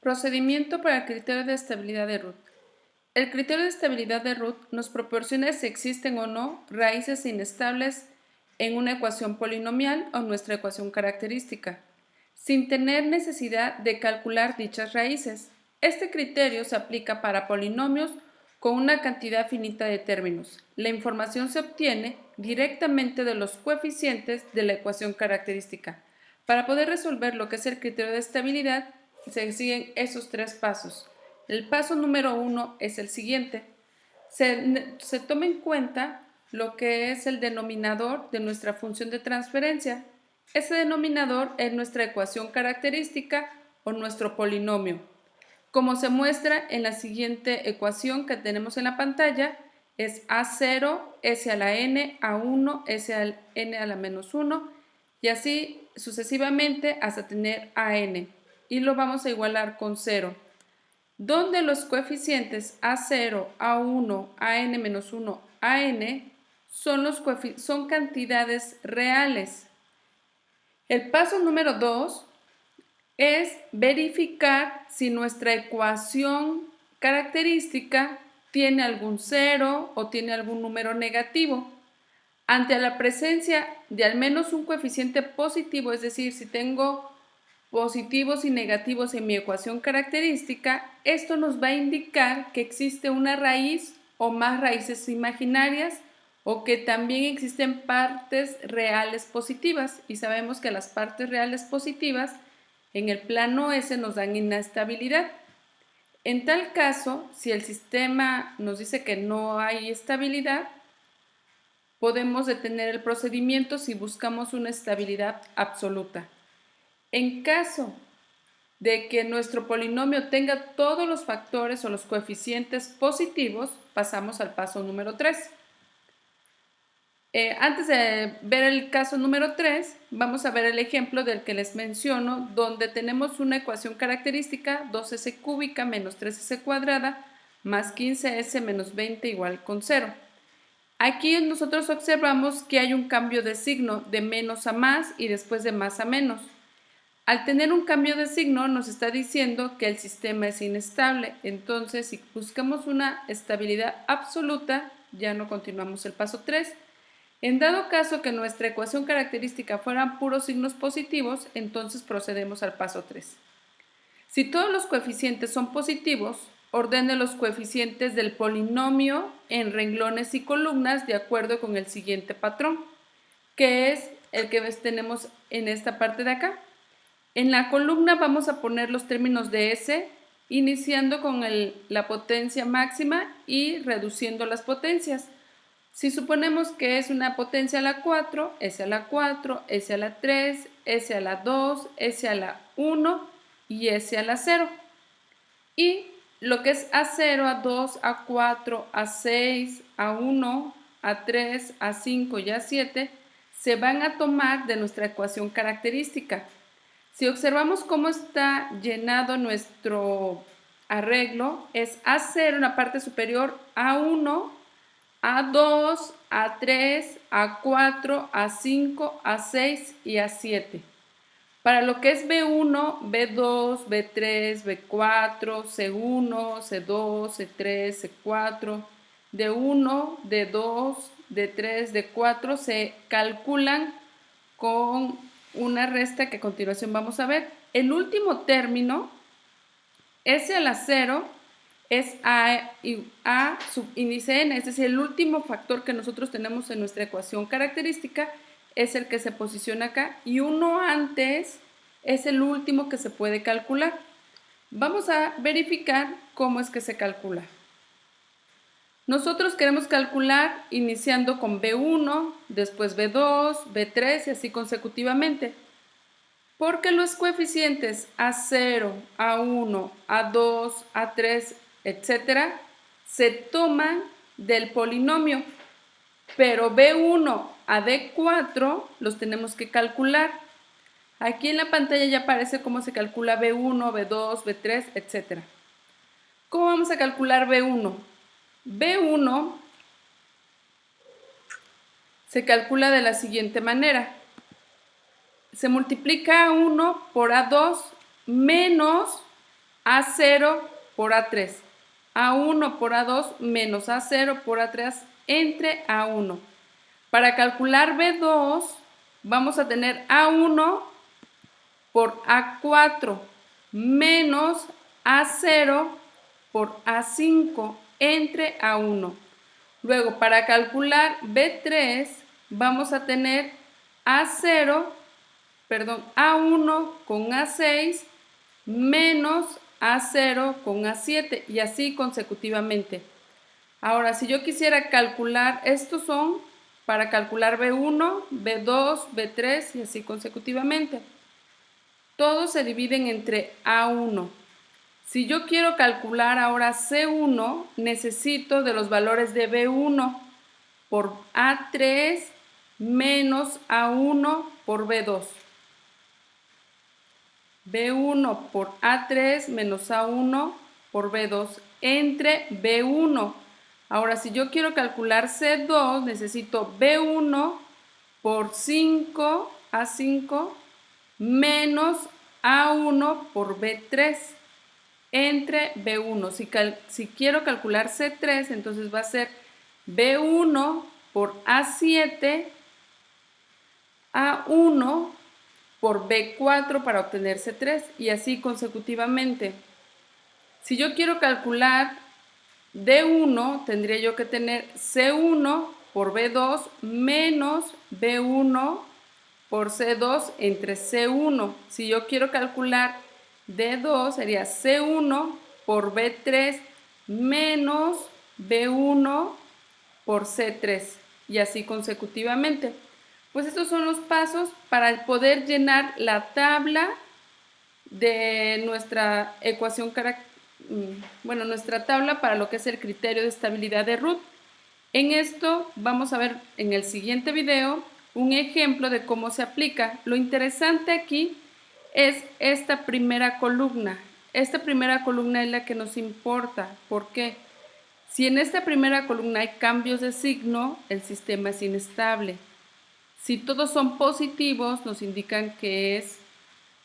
Procedimiento para el criterio de estabilidad de Root. El criterio de estabilidad de Root nos proporciona si existen o no raíces inestables en una ecuación polinomial o nuestra ecuación característica, sin tener necesidad de calcular dichas raíces. Este criterio se aplica para polinomios con una cantidad finita de términos. La información se obtiene directamente de los coeficientes de la ecuación característica. Para poder resolver lo que es el criterio de estabilidad, se siguen esos tres pasos. El paso número 1 es el siguiente. Se toma en cuenta lo que es el denominador de nuestra función de transferencia. Ese denominador es nuestra ecuación característica o nuestro polinomio. Como se muestra en la siguiente ecuación que tenemos en la pantalla, es A0, S a la n, A1, S a la n a la menos 1 y así sucesivamente hasta tener AN. Y lo vamos a igualar con 0, donde los coeficientes A0, A1, AN-1, AN son cantidades reales. El paso número 2 es verificar si nuestra ecuación característica tiene algún cero o tiene algún número negativo. Ante la presencia de al menos un coeficiente positivo, es decir, si tengo positivos y negativos en mi ecuación característica, esto nos va a indicar que existe una raíz o más raíces imaginarias o que también existen partes reales positivas, y sabemos que las partes reales positivas en el plano S nos dan inestabilidad. En tal caso, si el sistema nos dice que no hay estabilidad, podemos detener el procedimiento si buscamos una estabilidad absoluta. En caso de que nuestro polinomio tenga todos los factores o los coeficientes positivos, pasamos al paso número 3. Antes de ver el caso número 3, vamos a ver el ejemplo del que les menciono, donde tenemos una ecuación característica 2s cúbica menos 3s cuadrada más 15s menos 20 igual con 0. Aquí nosotros observamos que hay un cambio de signo de menos a más y después de más a menos. Al tener un cambio de signo nos está diciendo que el sistema es inestable. Entonces, si buscamos una estabilidad absoluta, ya no continuamos el paso 3. En dado caso que nuestra ecuación característica fueran puros signos positivos, entonces procedemos al paso 3. Si todos los coeficientes son positivos, ordene los coeficientes del polinomio en renglones y columnas de acuerdo con el siguiente patrón, que es el que tenemos en esta parte de acá. En la columna vamos a poner los términos de S, iniciando con la potencia máxima y reduciendo las potencias. Si suponemos que es una potencia a la 4, S a la 4, S a la 3, S a la 2, S a la 1 y S a la 0. Y lo que es A0, A2, A4, A6, A1, A3, A5 y A7 se van a tomar de nuestra ecuación característica. Si observamos cómo está llenado nuestro arreglo, es A0 en la parte superior, A1, A2, A3, A4, A5, A6 y A7. Para lo que es B1, B2, B3, B4, C1, C2, C3, C4, D1, D2, D3, D4 se calculan con una resta que a continuación vamos a ver. El último término, S a la 0, es A sub índice n, es decir, el último factor que nosotros tenemos en nuestra ecuación característica es el que se posiciona acá, y uno antes es el último que se puede calcular. Vamos a verificar cómo es que se calcula. Nosotros queremos calcular iniciando con B1, después B2, B3 y así consecutivamente. Porque los coeficientes A0, A1, A2, A3, etc. se toman del polinomio, pero B1 a D4 los tenemos que calcular. Aquí en la pantalla ya aparece cómo se calcula B1, B2, B3, etc. ¿Cómo vamos a calcular B1? B1 se calcula de la siguiente manera. Se multiplica A1 por A2 menos A0 por A3. A1 por A2 menos A0 por A3 entre A1. Para calcular B2 vamos a tener A1 por A4 menos A0 por A5 entre A1. Luego, para calcular B3 vamos a tener A1 con A6 menos A0 con A7 y así consecutivamente. Ahora, si yo quisiera calcular, estos son para calcular B1, B2, B3 y así consecutivamente. Todos se dividen entre A1. Si yo quiero calcular ahora C1, necesito de los valores de B1 por A3 menos A1 por B2. B1 por A3 menos A1 por B2 entre B1. Ahora, si yo quiero calcular C2, necesito B1 por 5 A5 menos A1 por B3 entre B1. Si quiero calcular C3, entonces va a ser B1 por A7, A1 por B4 para obtener C3 y así consecutivamente. Si yo quiero calcular D1, tendría yo que tener C1 por B2 menos B1 por C2 entre C1. Si yo quiero calcular D2, sería C1 por B3 menos B1 por C3 y así consecutivamente. Pues estos son los pasos para poder llenar la tabla de nuestra ecuación, nuestra tabla para lo que es el criterio de estabilidad de Root. En esto vamos a ver en el siguiente video un ejemplo de cómo se aplica. Lo interesante aquí es esta primera columna. Esta primera columna es la que nos importa. ¿Por qué? Si en esta primera columna hay cambios de signo, el sistema es inestable. Si todos son positivos, nos indican que es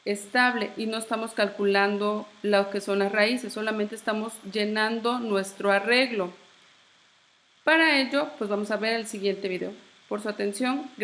estable y no estamos calculando lo que son las raíces, solamente estamos llenando nuestro arreglo. Para ello, pues vamos a ver el siguiente video. Por su atención, gracias.